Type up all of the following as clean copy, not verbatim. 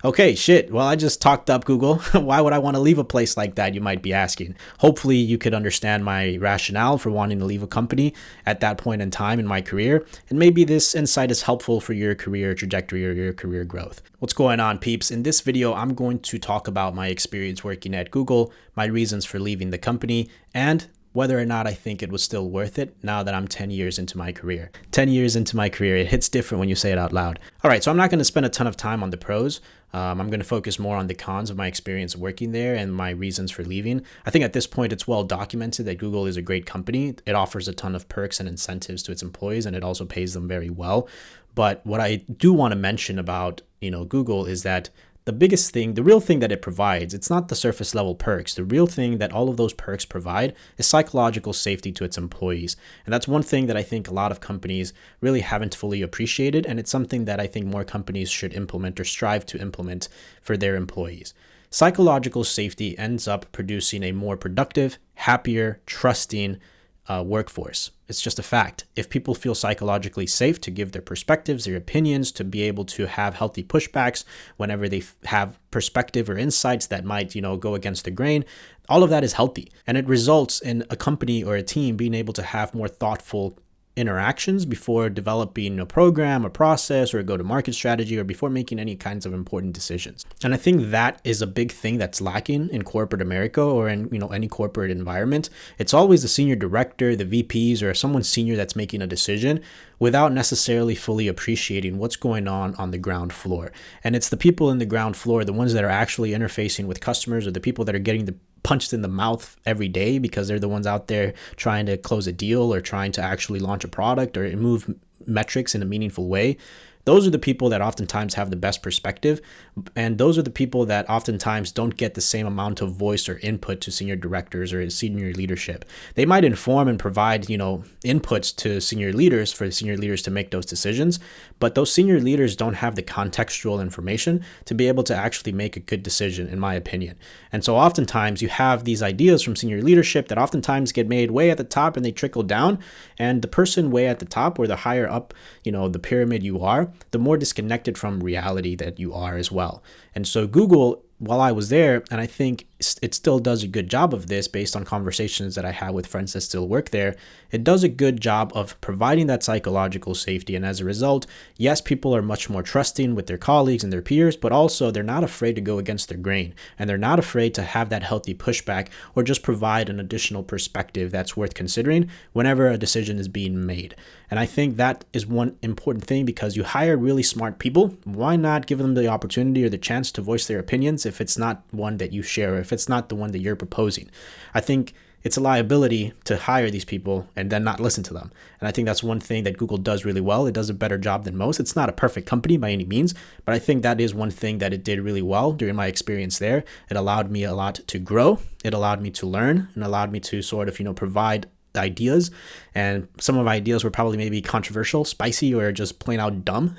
Okay, shit. Well, I just talked up Google. Why would I want to leave a place like that, you might be asking? Hopefully, you could understand my rationale for wanting to leave a company at that point in time in my career. And maybe this insight is helpful for your career trajectory or your career growth. What's going on, peeps? In this video, I'm going to talk about my experience working at Google, my reasons for leaving the company, and whether or not I think it was still worth it now that I'm 10 years into my career. 10 years into my career, it hits different when you say it out loud. All right, so I'm not going to spend a ton of time on the pros. I'm going to focus more on the cons of my experience working there and my reasons for leaving. I think at this point, it's well documented that Google is a great company. It offers a ton of perks and incentives to its employees, and it also pays them very well. But what I do want to mention about, Google is that the biggest thing, the real thing that it provides, it's not the surface level perks. The real thing that all of those perks provide is psychological safety to its employees. And that's one thing that I think a lot of companies really haven't fully appreciated. And it's something that I think more companies should implement or strive to implement for their employees. Psychological safety ends up producing a more productive, happier, trusting workforce. It's just a fact. If people feel psychologically safe to give their perspectives, their opinions, to be able to have healthy pushbacks whenever they have perspective or insights that might, go against the grain, all of that is healthy. And it results in a company or a team being able to have more thoughtful interactions before developing a program, a process, or a go-to-market strategy, or before making any kinds of important decisions. And I think that is a big thing that's lacking in corporate America or in any corporate environment. It's always the senior director, the VPs, or someone senior that's making a decision without necessarily fully appreciating what's going on the ground floor. And it's the people in the ground floor, the ones that are actually interfacing with customers, or the people that are getting the punched in the mouth every day because they're the ones out there trying to close a deal or trying to actually launch a product or move metrics in a meaningful way. Those are the people that oftentimes have the best perspective. And those are the people that oftentimes don't get the same amount of voice or input to senior directors or senior leadership. They might inform and provide, inputs to senior leaders for senior leaders to make those decisions. But those senior leaders don't have the contextual information to be able to actually make a good decision, in my opinion. And so oftentimes you have these ideas from senior leadership that oftentimes get made way at the top and they trickle down. And the person way at the top, or the higher up, the pyramid you are, the more disconnected from reality that you are as well. And so Google, while I was there, and I think it still does a good job of this based on conversations that I had with friends that still work there, it does a good job of providing that psychological safety. And as a result, yes, people are much more trusting with their colleagues and their peers, but also they're not afraid to go against their grain. And they're not afraid to have that healthy pushback or just provide an additional perspective that's worth considering whenever a decision is being made. And I think that is one important thing, because you hire really smart people. Why not give them the opportunity or the chance to voice their opinions if it's not one that you share, or if it's not the one that you're proposing? I think it's a liability to hire these people and then not listen to them. And I think that's one thing that Google does really well. It does a better job than most. It's not a perfect company by any means, but I think that is one thing that it did really well during my experience there. It allowed me a lot to grow. It allowed me to learn and allowed me to sort of, provide ideas. And some of my ideas were probably maybe controversial, spicy, or just plain out dumb.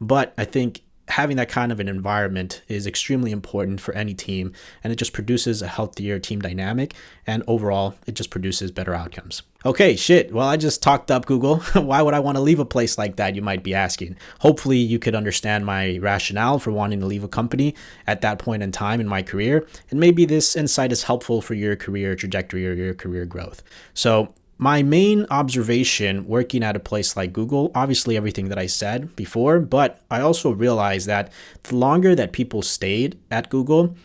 But I think having that kind of an environment is extremely important for any team, and it just produces a healthier team dynamic, and overall it just produces better outcomes. Okay, shit. Well, I just talked up Google. Why would I want to leave a place like that, you might be asking? Hopefully you could understand my rationale for wanting to leave a company at that point in time in my career, and maybe this insight is helpful for your career trajectory or your career growth. So my main observation working at a place like Google, obviously everything that I said before, but I also realized that the longer that people stayed at Google,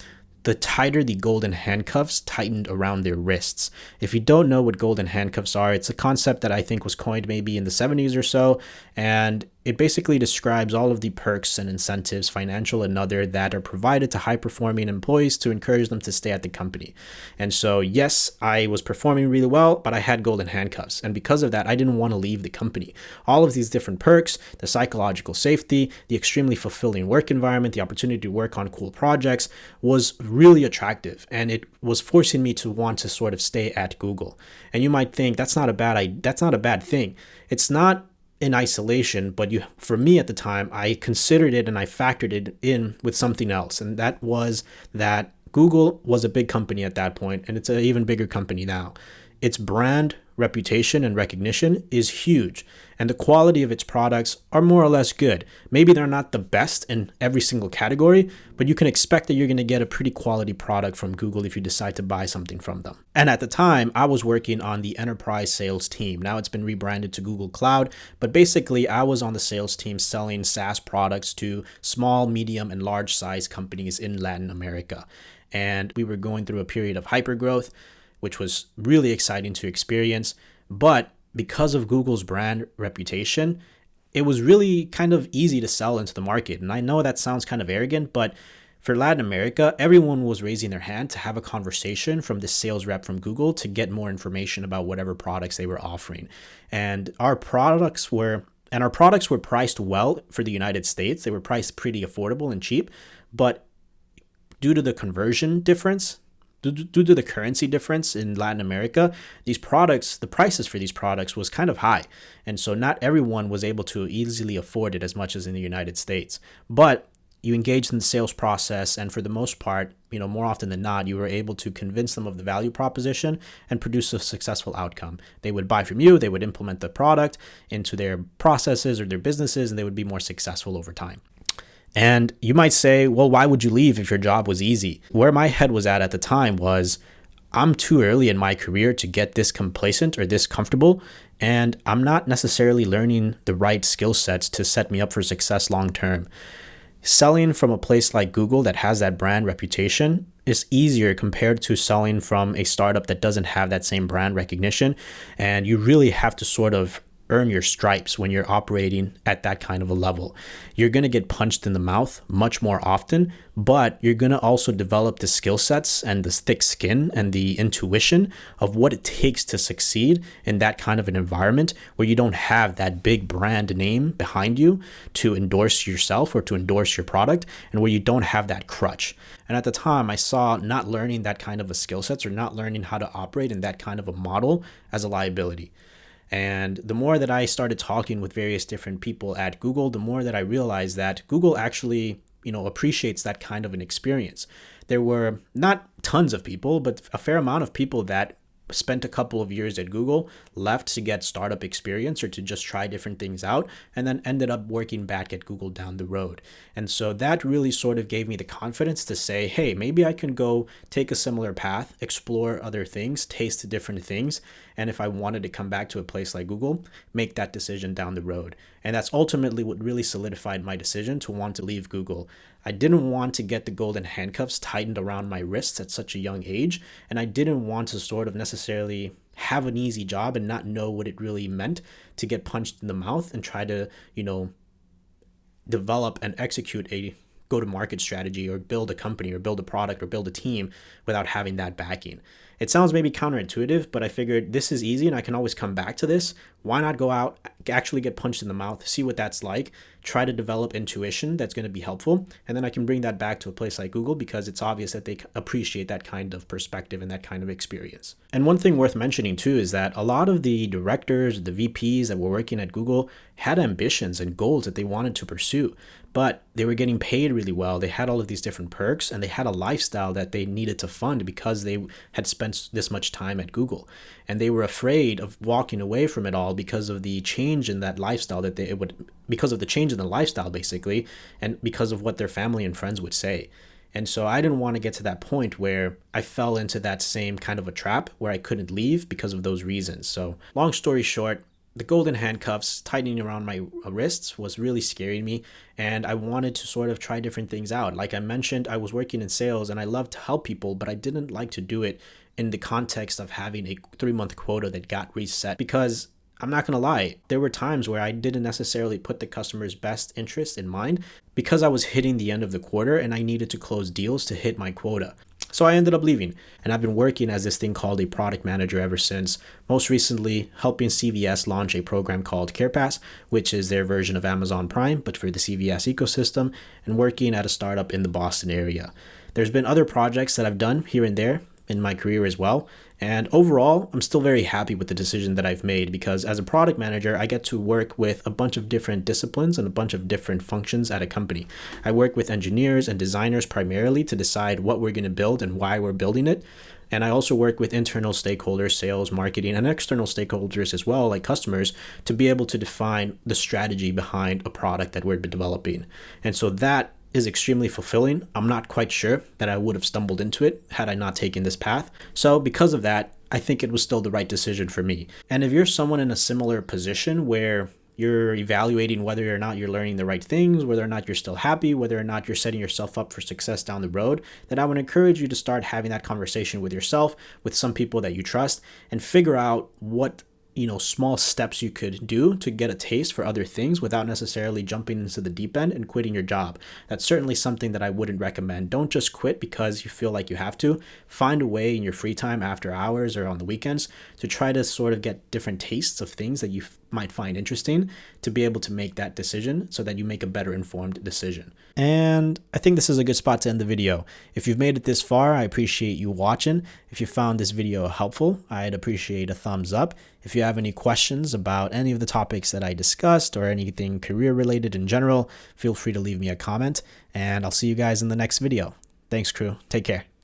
the tighter the golden handcuffs tightened around their wrists. If you don't know what golden handcuffs are, it's a concept that I think was coined maybe in the 70s or so, and it basically describes all of the perks and incentives, financial and other, that are provided to high-performing employees to encourage them to stay at the company. And so, yes, I was performing really well, but I had golden handcuffs. And because of that, I didn't want to leave the company. All of these different perks, the psychological safety, the extremely fulfilling work environment, the opportunity to work on cool projects was really attractive. And it was forcing me to want to sort of stay at Google. And you might think that's not a bad thing. It's not in isolation, but for me at the time, I considered it and I factored it in with something else. And that was that Google was a big company at that point, and it's an even bigger company now. Its brand reputation and recognition is huge, and the quality of its products are more or less good. Maybe they're not the best in every single category, but you can expect that you're going to get a pretty quality product from Google if you decide to buy something from them. And at the time, I was working on the enterprise sales team. Now it's been rebranded to Google Cloud, but basically I was on the sales team selling SaaS products to small, medium, and large size companies in Latin America. And we were going through a period of hypergrowth, which was really exciting to experience. But because of Google's brand reputation, it was really kind of easy to sell into the market. And I know that sounds kind of arrogant, but for Latin America, everyone was raising their hand to have a conversation from the sales rep from Google to get more information about whatever products they were offering. And our products were priced well for the United States. They were priced pretty affordable and cheap, but due to the conversion difference, due to the currency difference in Latin America, these products, the prices for these products was kind of high. And so not everyone was able to easily afford it as much as in the United States. But you engaged in the sales process, and for the most part, more often than not, you were able to convince them of the value proposition and produce a successful outcome. They would buy from you, they would implement the product into their processes or their businesses, and they would be more successful over time. And you might say, well, why would you leave if your job was easy? Where my head was at the time was, I'm too early in my career to get this complacent or this comfortable, and I'm not necessarily learning the right skill sets to set me up for success long term. Selling from a place like Google that has that brand reputation is easier compared to selling from a startup that doesn't have that same brand recognition, and you really have to sort of earn your stripes when you're operating at that kind of a level. You're going to get punched in the mouth much more often, but you're going to also develop the skill sets and the thick skin and the intuition of what it takes to succeed in that kind of an environment where you don't have that big brand name behind you to endorse yourself or to endorse your product, and where you don't have that crutch. And at the time, I saw not learning that kind of a skill sets or not learning how to operate in that kind of a model as a liability. And the more that I started talking with various different people at Google, the more that I realized that Google actually, appreciates that kind of an experience. There were not tons of people, but a fair amount of people that spent a couple of years at Google, left to get startup experience or to just try different things out, and then ended up working back at Google down the road. And so that really sort of gave me the confidence to say, hey, maybe I can go take a similar path, explore other things, taste different things. And if I wanted to come back to a place like Google, make that decision down the road. And that's ultimately what really solidified my decision to want to leave Google. I didn't want to get the golden handcuffs tightened around my wrists at such a young age, and I didn't want to sort of necessarily have an easy job and not know what it really meant to get punched in the mouth and try to, develop and execute a go-to-market strategy or build a company or build a product or build a team without having that backing. It sounds maybe counterintuitive, but I figured this is easy and I can always come back to this. Why not go out, actually get punched in the mouth, see what that's like, try to develop intuition that's going to be helpful, and then I can bring that back to a place like Google because it's obvious that they appreciate that kind of perspective and that kind of experience. And one thing worth mentioning too is that a lot of the directors, the VPs that were working at Google had ambitions and goals that they wanted to pursue, but they were getting paid really well. They had all of these different perks and they had a lifestyle that they needed to fund because they had spent this much time at Google. And they were afraid of walking away from it all because of the change in that lifestyle because of the change in the lifestyle basically, and because of what their family and friends would say. And so I didn't want to get to that point where I fell into that same kind of a trap where I couldn't leave because of those reasons. So long story short, the golden handcuffs tightening around my wrists was really scaring me, and I wanted to sort of try different things out. Like I mentioned, I was working in sales and I loved to help people, but I didn't like to do it in the context of having a 3-month quota that got reset, because I'm not going to lie, there were times where I didn't necessarily put the customer's best interest in mind because I was hitting the end of the quarter and I needed to close deals to hit my quota. So I ended up leaving, and I've been working as this thing called a product manager ever since, most recently helping CVS launch a program called CarePass, which is their version of Amazon Prime, but for the CVS ecosystem, and working at a startup in the Boston area. There's been other projects that I've done here and there in my career as well. And overall, I'm still very happy with the decision that I've made because as a product manager, I get to work with a bunch of different disciplines and a bunch of different functions at a company. I work with engineers and designers primarily to decide what we're going to build and why we're building it. And I also work with internal stakeholders, sales, marketing, and external stakeholders as well, like customers, to be able to define the strategy behind a product that we're developing. And so that is extremely fulfilling. I'm not quite sure that I would have stumbled into it had I not taken this path. So because of that, I think it was still the right decision for me. And if you're someone in a similar position where you're evaluating whether or not you're learning the right things, whether or not you're still happy, whether or not you're setting yourself up for success down the road, then I would encourage you to start having that conversation with yourself, with some people that you trust, and figure out what small steps you could do to get a taste for other things without necessarily jumping into the deep end and quitting your job. That's certainly something that I wouldn't recommend. Don't just quit because you feel like you have to. Find a way in your free time after hours or on the weekends to try to sort of get different tastes of things that you might find interesting to be able to make that decision so that you make a better informed decision. And I think this is a good spot to end the video. If you've made it this far, I appreciate you watching. If you found this video helpful, I'd appreciate a thumbs up. If you have any questions about any of the topics that I discussed or anything career related in general, feel free to leave me a comment, and I'll see you guys in the next video. Thanks, crew. Take care.